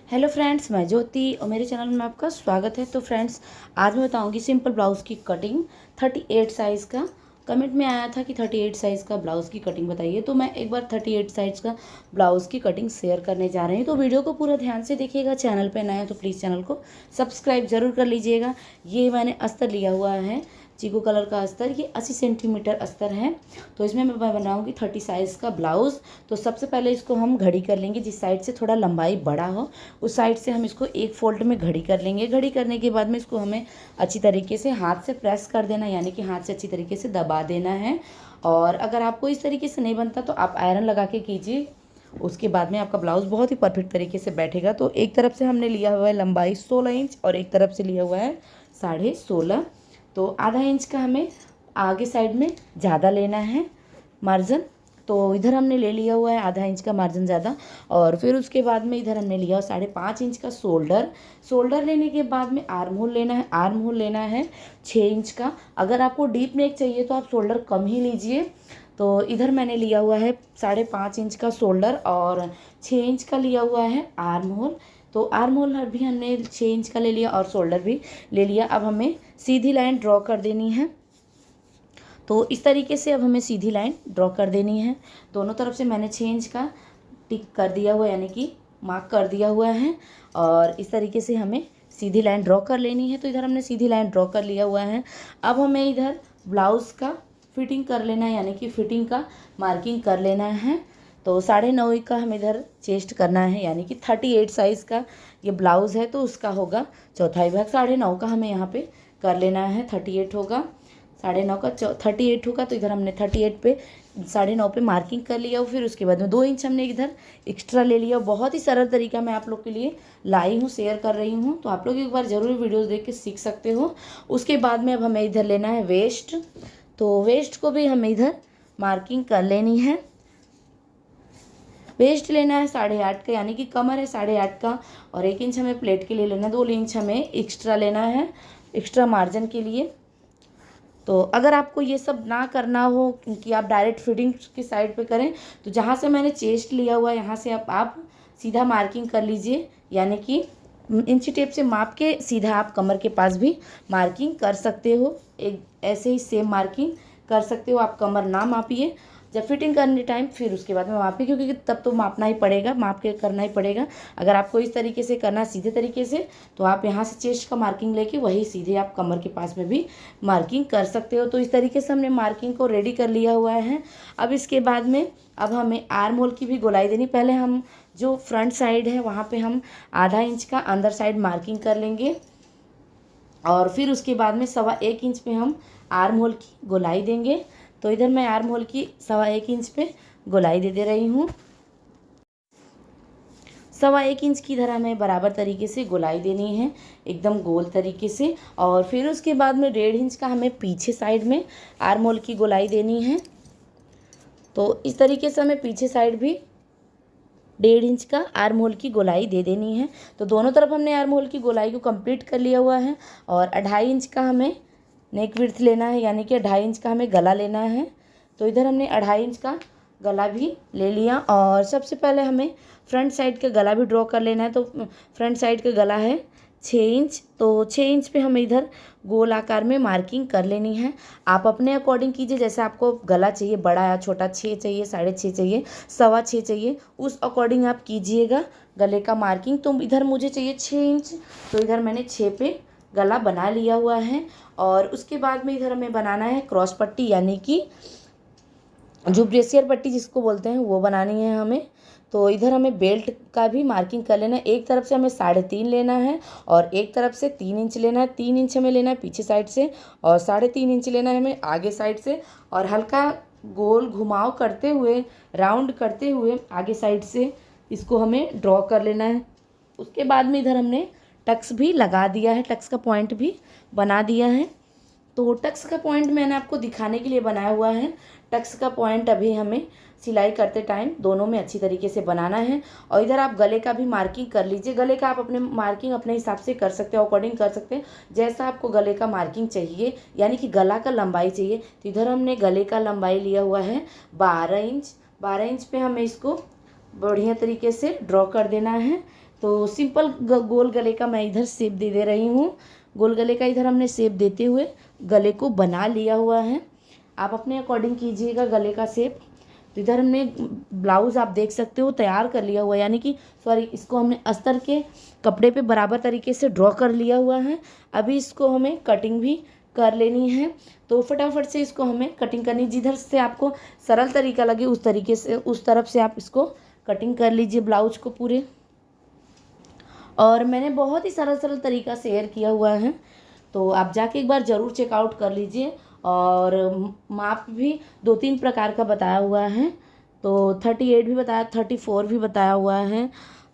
Hello friends, मैं ज्योति और मेरे चैनल में आपका स्वागत है। तो फ्रेंड्स, आज मैं बताऊंगी सिंपल ब्लाउज़ की कटिंग 38 साइज़ का। कमेंट में आया था कि 38 साइज़ का ब्लाउज़ की कटिंग बताइए, तो मैं एक बार 38 साइज़ का ब्लाउज़ की कटिंग शेयर करने जा रही हूँ। तो वीडियो को पूरा ध्यान से देखिएगा। चैनल पे नए हैं तो प्लीज़ चैनल को सब्सक्राइब जरूर कर लीजिएगा। ये मैंने अस्तर लिया हुआ है, चीकू कलर का अस्तर। ये 80 सेंटीमीटर अस्तर है। तो इसमें मैं बनाऊंगी 30 साइज़ का ब्लाउज़। तो सबसे पहले इसको हम घड़ी कर लेंगे। जिस साइड से थोड़ा लंबाई बड़ा हो उस साइड से हम इसको एक फोल्ड में घड़ी कर लेंगे। घड़ी करने के बाद में इसको हमें अच्छी तरीके से हाथ से प्रेस कर देना, यानी कि हाथ से अच्छी तरीके से दबा देना है। और अगर आपको इस तरीके से नहीं बनता तो आप आयरन लगा के कीजिए। उसके बाद में आपका ब्लाउज़ बहुत ही परफेक्ट तरीके से बैठेगा। तो एक तरफ से हमने लिया हुआ है लंबाई 16 इंच और एक तरफ से लिया हुआ है 16.5। तो आधा इंच का हमें आगे साइड में ज़्यादा लेना है मार्जिन। तो इधर हमने ले लिया हुआ है आधा इंच का मार्जिन ज़्यादा। और फिर उसके बाद में इधर हमने लिया 5.5 इंच का शोल्डर लेने के बाद में आर्म होल लेना है। आर्म होल लेना है 6 इंच का। अगर आपको डीप नेक चाहिए तो आप शोल्डर कम ही लीजिए। तो इधर मैंने लिया हुआ है 5.5 इंच का शोल्डर और 6 इंच का लिया हुआ है आर्म होल। तो आर्म होल भी हमने 6 इंच का ले लिया और शोल्डर भी ले लिया। अब हमें सीधी लाइन ड्रॉ कर देनी है। तो इस तरीके से अब हमें सीधी लाइन ड्रॉ कर देनी है। दोनों तरफ से मैंने 6 इंच का टिक कर दिया हुआ, यानी कि मार्क कर दिया हुआ है। और इस तरीके से हमें सीधी लाइन ड्रॉ कर लेनी है। तो इधर हमने सीधी लाइन ड्रॉ कर लिया हुआ है। अब हमें इधर ब्लाउज़ का फिटिंग कर लेना है, यानी कि फिटिंग का मार्किंग कर लेना है। तो 9.5 का हम इधर चेस्ट करना है, यानी कि 38 साइज़ का ये ब्लाउज़ है तो उसका होगा चौथाई भाग। 9.5 का हमें यहाँ पे कर लेना है। 38 होगा, 9.5 का 38 होगा। तो इधर हमने 38 पे 9.5 पे मार्किंग कर लिया। फिर उसके बाद में 2 इंच हमने इधर एक्स्ट्रा ले लिया। बहुत ही सरल तरीका मैं आप लोग के लिए लाई हूँ, शेयर कर रही हूँ। तो आप लोग एक बार ज़रूर वीडियोस देख के सीख सकते हो। उसके बाद में अब हमें इधर लेना है वेस्ट। तो वेस्ट को भी हमें इधर मार्किंग कर लेनी है। वेस्ट लेना है 8.5 का, यानी कि कमर है 8.5 का। और 1 इंच हमें प्लेट के लिए लेना है। 2 इंच हमें एक्स्ट्रा लेना है एक्स्ट्रा मार्जिन के लिए। तो अगर आपको ये सब ना करना हो कि आप डायरेक्ट फिटिंग की साइड पे करें, तो जहाँ से मैंने चेस्ट लिया हुआ है यहाँ से आप सीधा मार्किंग कर लीजिए, यानी कि इंची टेप से माप के सीधा आप कमर के पास भी मार्किंग कर सकते हो। एक ऐसे ही सेम मार्किंग कर सकते हो। आप कमर ना मापिए जब फिटिंग करने टाइम, फिर उसके बाद में मापिए, क्योंकि तब तो मापना ही पड़ेगा, माप के करना ही पड़ेगा। अगर आपको इस तरीके से करना सीधे तरीके से, तो आप यहाँ से चेस्ट का मार्किंग लेके वही सीधे आप कमर के पास में भी मार्किंग कर सकते हो। तो इस तरीके से हमने मार्किंग को रेडी कर लिया हुआ है। अब इसके बाद में अब हमें आर्म होल की भी गोलाई देनी। पहले हम जो फ्रंट साइड है वहाँ पे हम आधा इंच का अंदर साइड मार्किंग कर लेंगे। और फिर उसके बाद में 1.25 इंच पे हम आर्म होल की गोलाई देंगे। तो इधर मैं आर्म होल की 1.25 इंच पे गोलाई दे रही हूँ। 1.25 इंच की इधर हमें बराबर तरीके से गोलाई देनी है, एकदम गोल तरीके से। और फिर उसके बाद में 1.5 इंच का हमें पीछे साइड में आर्म होल की गोलाई देनी है। तो इस तरीके से हमें पीछे साइड भी 1.5 इंच का आर्म होल की गोलाई दे देनी है। तो दोनों तरफ हमने आर्म होल की गोलाई को कंप्लीट कर लिया हुआ है। और 2.5 इंच का हमें नेक विड्थ लेना है, यानी कि 2.5 इंच का हमें गला लेना है। तो इधर हमने 2.5 इंच का गला भी ले लिया। और सबसे पहले हमें फ्रंट साइड का गला भी ड्रॉ कर लेना है। तो फ्रंट साइड का गला है 6 इंच। तो 6 इंच पे हमें इधर गोल आकार में मार्किंग कर लेनी है। आप अपने अकॉर्डिंग कीजिए, जैसे आपको गला चाहिए बड़ा या छोटा, 6 चाहिए, 6.5 चाहिए, 6.25 चाहिए, उस अकॉर्डिंग आप कीजिएगा गले का मार्किंग। तो इधर मुझे चाहिए 6 इंच, तो इधर मैंने 6 पे गला बना लिया हुआ है। और उसके बाद में इधर हमें बनाना है क्रॉस पट्टी, यानी कि जो ब्रेसियर पट्टी जिसको बोलते हैं वो बनानी है हमें। तो इधर हमें बेल्ट का भी मार्किंग कर लेना है। एक तरफ से हमें 3.5 लेना है और एक तरफ से 3 इंच लेना है। 3 इंच हमें लेना है पीछे साइड से और 3.5 इंच लेना है हमें आगे साइड से। और हल्का गोल घुमाव करते हुए, राउंड करते हुए आगे साइड से इसको हमें ड्रॉ कर लेना है। उसके बाद में इधर हमने टक्स भी लगा दिया है, टक्स का पॉइंट भी बना दिया है। तो टक्स का पॉइंट मैंने आपको दिखाने के लिए बनाया हुआ है। टक्स का पॉइंट अभी हमें सिलाई करते टाइम दोनों में अच्छी तरीके से बनाना है। और इधर आप गले का भी मार्किंग कर लीजिए। गले का आप अपने मार्किंग अपने हिसाब से कर सकते हो, अकॉर्डिंग कर सकते हैं जैसा आपको गले का मार्किंग चाहिए, यानी कि गला का लंबाई चाहिए। तो इधर हमने गले का लंबाई लिया हुआ है 12 इंच। 12 इंच पे हमें इसको बढ़िया तरीके से ड्रॉ कर देना है। तो सिंपल गोल गले का मैं इधर शेप दे रही हूँ। गोल गले का इधर हमने शेप देते हुए गले को बना लिया हुआ है। आप अपने अकॉर्डिंग कीजिएगा गले का शेप। तो इधर हमने ब्लाउज़ आप देख सकते हो तैयार कर लिया हुआ है, यानी कि सॉरी, इसको हमने अस्तर के कपड़े पे बराबर तरीके से ड्रॉ कर लिया हुआ है। अभी इसको हमें कटिंग भी कर लेनी है। तो फटाफट से इसको हमें कटिंग करनी, जिधर से आपको सरल तरीका लगे उस तरीके से, उस तरफ से आप इसको कटिंग कर लीजिए ब्लाउज को पूरे। और मैंने बहुत ही सरल तरीका शेयर किया हुआ है, तो आप जाके एक बार ज़रूर चेकआउट कर लीजिए। और माप भी 2-3 प्रकार का बताया हुआ है, तो 38 भी बताया, 34 भी बताया हुआ है,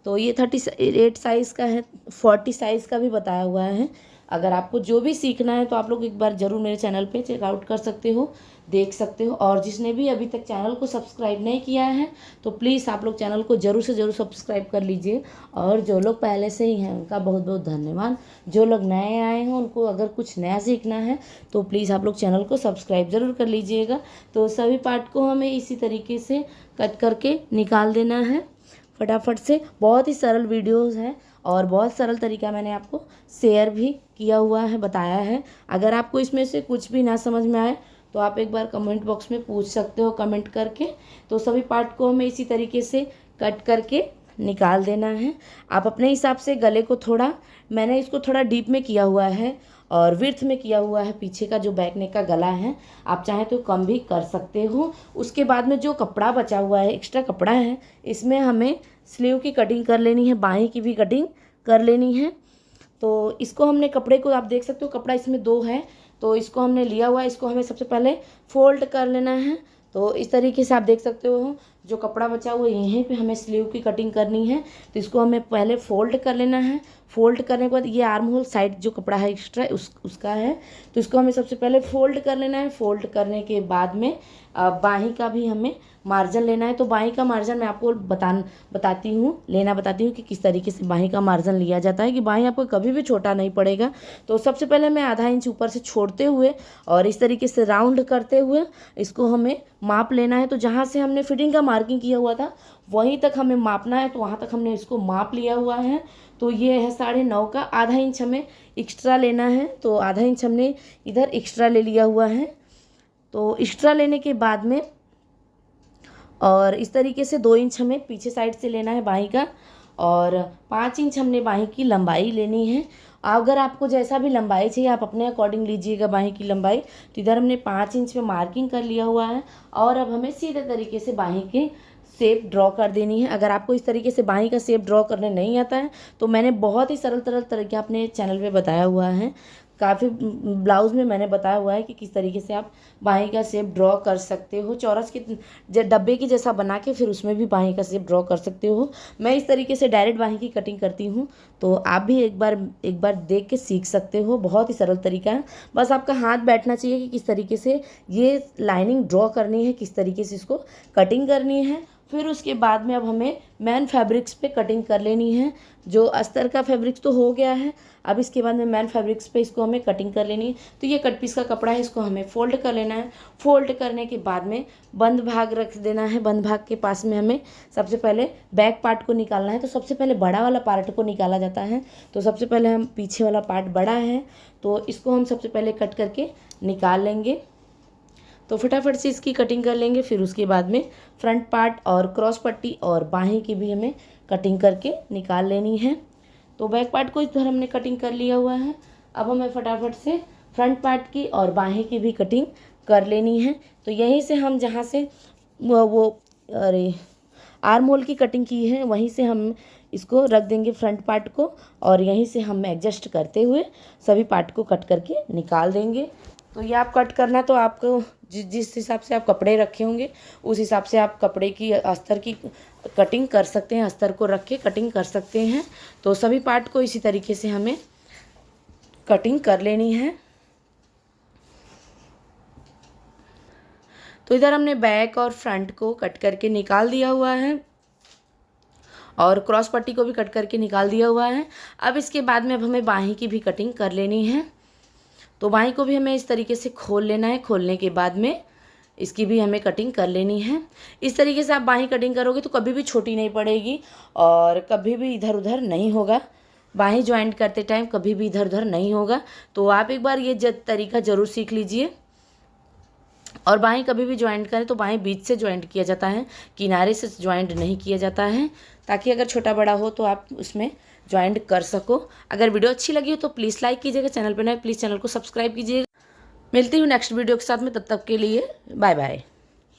तो ये 38 साइज़ का है, 40 साइज़ का भी बताया हुआ है। अगर आपको जो भी सीखना है तो आप लोग एक बार ज़रूर मेरे चैनल पे चेकआउट कर सकते हो, देख सकते हो। और जिसने भी अभी तक चैनल को सब्सक्राइब नहीं किया है तो प्लीज़ आप लोग चैनल को ज़रूर से ज़रूर सब्सक्राइब कर लीजिए। और जो लोग पहले से ही हैं उनका बहुत बहुत धन्यवाद। जो लोग नए आए हैं उनको अगर कुछ नया सीखना है तो प्लीज़ आप लोग चैनल को सब्सक्राइब ज़रूर कर लीजिएगा। तो सभी पार्ट को हमें इसी तरीके से कट करके निकाल देना है फटाफट से। बहुत ही सरल वीडियोस है और बहुत सरल तरीका मैंने आपको शेयर भी किया हुआ है, बताया है। अगर आपको इसमें से कुछ भी ना समझ में आए तो आप एक बार कमेंट बॉक्स में पूछ सकते हो कमेंट करके। तो सभी पार्ट को हमें इसी तरीके से कट करके निकाल देना है। आप अपने हिसाब से गले को थोड़ा, मैंने इसको थोड़ा डीप में किया हुआ है और विड्थ में किया हुआ है, पीछे का जो बैक नेक का गला है, आप चाहें तो कम भी कर सकते हो। उसके बाद में जो कपड़ा बचा हुआ है, एक्स्ट्रा कपड़ा है, इसमें हमें स्लीव की कटिंग कर लेनी है, बाहीं की भी कटिंग कर लेनी है। तो इसको हमने कपड़े को आप देख सकते हो, कपड़ा इसमें 2 है, तो इसको हमने लिया हुआ है। इसको हमें सबसे पहले फोल्ड कर लेना है। तो इस तरीके से आप देख सकते हो जो कपड़ा बचा हुआ है यहीं पे हमें स्लीव की कटिंग करनी है। तो इसको हमें पहले फोल्ड कर लेना है। फोल्ड करने के बाद ये आर्म होल साइड जो कपड़ा है एक्स्ट्रा उसका है, तो इसको हमें सबसे पहले फोल्ड कर लेना है। फोल्ड करने के बाद में बाहीं का भी हमें मार्जिन लेना है। तो बाहीं का मार्जिन मैं आपको बताती हूँ कि किस तरीके से बाहीं का मार्जिन लिया जाता है, कि बाहीं आपको कभी भी छोटा नहीं पड़ेगा। तो सबसे पहले मैं आधा इंच ऊपर से छोड़ते हुए और इस तरीके से राउंड करते हुए इसको हमें माप लेना है। तो जहाँ से हमने फिटिंग का मार्किंग किया हुआ था वहीं तक हमें मापना है, तो वहाँ तक हमने इसको माप लिया हुआ है। तो ये है 9.5 का, आधा इंच हमें एक्स्ट्रा लेना है। तो आधा इंच हमने इधर एक्स्ट्रा ले लिया हुआ है। तो एक्स्ट्रा लेने के बाद में और इस तरीके से 2 इंच हमें पीछे साइड से लेना है बाहीं का, और 5 इंच हमने बाहीं की लंबाई लेनी है। अगर आपको जैसा भी लंबाई चाहिए आप अपने अकॉर्डिंग लीजिएगा बाहीं की लंबाई। तो इधर हमने 5 इंच पे मार्किंग कर लिया हुआ है और अब हमें सीधे तरीके से बाहीं की शेप ड्रॉ कर देनी है। अगर आपको इस तरीके से बाहीं का शेप ड्रॉ करने नहीं आता है तो मैंने बहुत ही सरल तरीका अपने चैनल पे बताया हुआ है। काफ़ी ब्लाउज़ में मैंने बताया हुआ है कि किस तरीके से आप बाहीं का शेप ड्रॉ कर सकते हो, चौरस के डब्बे की जैसा बना के फिर उसमें भी बाहीं का शेप ड्रॉ कर सकते हो। मैं इस तरीके से डायरेक्ट बाहीं की कटिंग करती हूँ, तो आप भी एक बार देख के सीख सकते हो। बहुत ही सरल तरीका है, बस आपका हाथ बैठना चाहिए कि किस तरीके से ये लाइनिंग ड्रॉ करनी है, किस तरीके से इसको कटिंग करनी है। फिर उसके बाद में अब हमें मैन फैब्रिक्स पे कटिंग कर लेनी है। जो अस्तर का फैब्रिक्स तो हो गया है, अब इसके बाद में मैन फैब्रिक्स पे इसको हमें कटिंग कर लेनी है। तो ये कट पीस का कपड़ा है, इसको हमें फोल्ड कर लेना है। फोल्ड करने के बाद में बंद भाग रख देना है। बंद भाग के पास में हमें सबसे पहले बैक पार्ट को निकालना है। तो सबसे पहले बड़ा वाला पार्ट को निकाला जाता है। तो सबसे पहले हम पीछे वाला पार्ट बड़ा है तो इसको हम सबसे पहले कट करके निकाल लेंगे। तो फटाफट से इसकी कटिंग कर लेंगे। फिर उसके बाद में फ्रंट पार्ट और क्रॉस पट्टी और बाहीं की भी हमें कटिंग करके निकाल लेनी है। तो बैक पार्ट को इधर हमने कटिंग कर लिया हुआ है। अब हमें फटाफट से फ्रंट पार्ट की और बाहीं की भी कटिंग कर लेनी है। तो यहीं से हम जहाँ से आर्म होल की कटिंग की है वहीं से हम इसको रख देंगे फ्रंट पार्ट को, और यहीं से हम एडजस्ट करते हुए सभी पार्ट को कट करके निकाल देंगे। तो ये आप कट करना तो आपको जिस हिसाब से आप कपड़े रखे होंगे उस हिसाब से आप कपड़े की अस्तर की कटिंग कर सकते हैं, अस्तर को रख के कटिंग कर सकते हैं। तो सभी पार्ट को इसी तरीके से हमें कटिंग कर लेनी है। तो इधर हमने बैक और फ्रंट को कट करके निकाल दिया हुआ है और क्रॉस पट्टी को भी कट करके निकाल दिया हुआ है। अब इसके बाद में अब हमें बाहीं की भी कटिंग कर लेनी है। तो बाहीं को भी हमें इस तरीके से खोल लेना है। खोलने के बाद में इसकी भी हमें कटिंग कर लेनी है। इस तरीके से आप बाहीं कटिंग करोगे तो कभी भी छोटी नहीं पड़ेगी और कभी भी इधर उधर नहीं होगा। बाहीं ज्वाइंट करते टाइम कभी भी इधर उधर नहीं होगा। तो आप एक बार ये तरीका ज़रूर सीख लीजिए। और बाहीं कभी भी ज्वाइंट करें तो बाहीं बीच से ज्वाइंट किया जाता है, किनारे से ज्वाइंट नहीं किया जाता है, ताकि अगर छोटा बड़ा हो तो आप उसमें ज्वाइंट कर सको। अगर वीडियो अच्छी लगी हो तो प्लीज़ लाइक कीजिएगा, चैनल पर नए प्लीज़ चैनल को सब्सक्राइब कीजिएगा। मिलती हूँ नेक्स्ट वीडियो के साथ में, तब तक के लिए बाय बाय।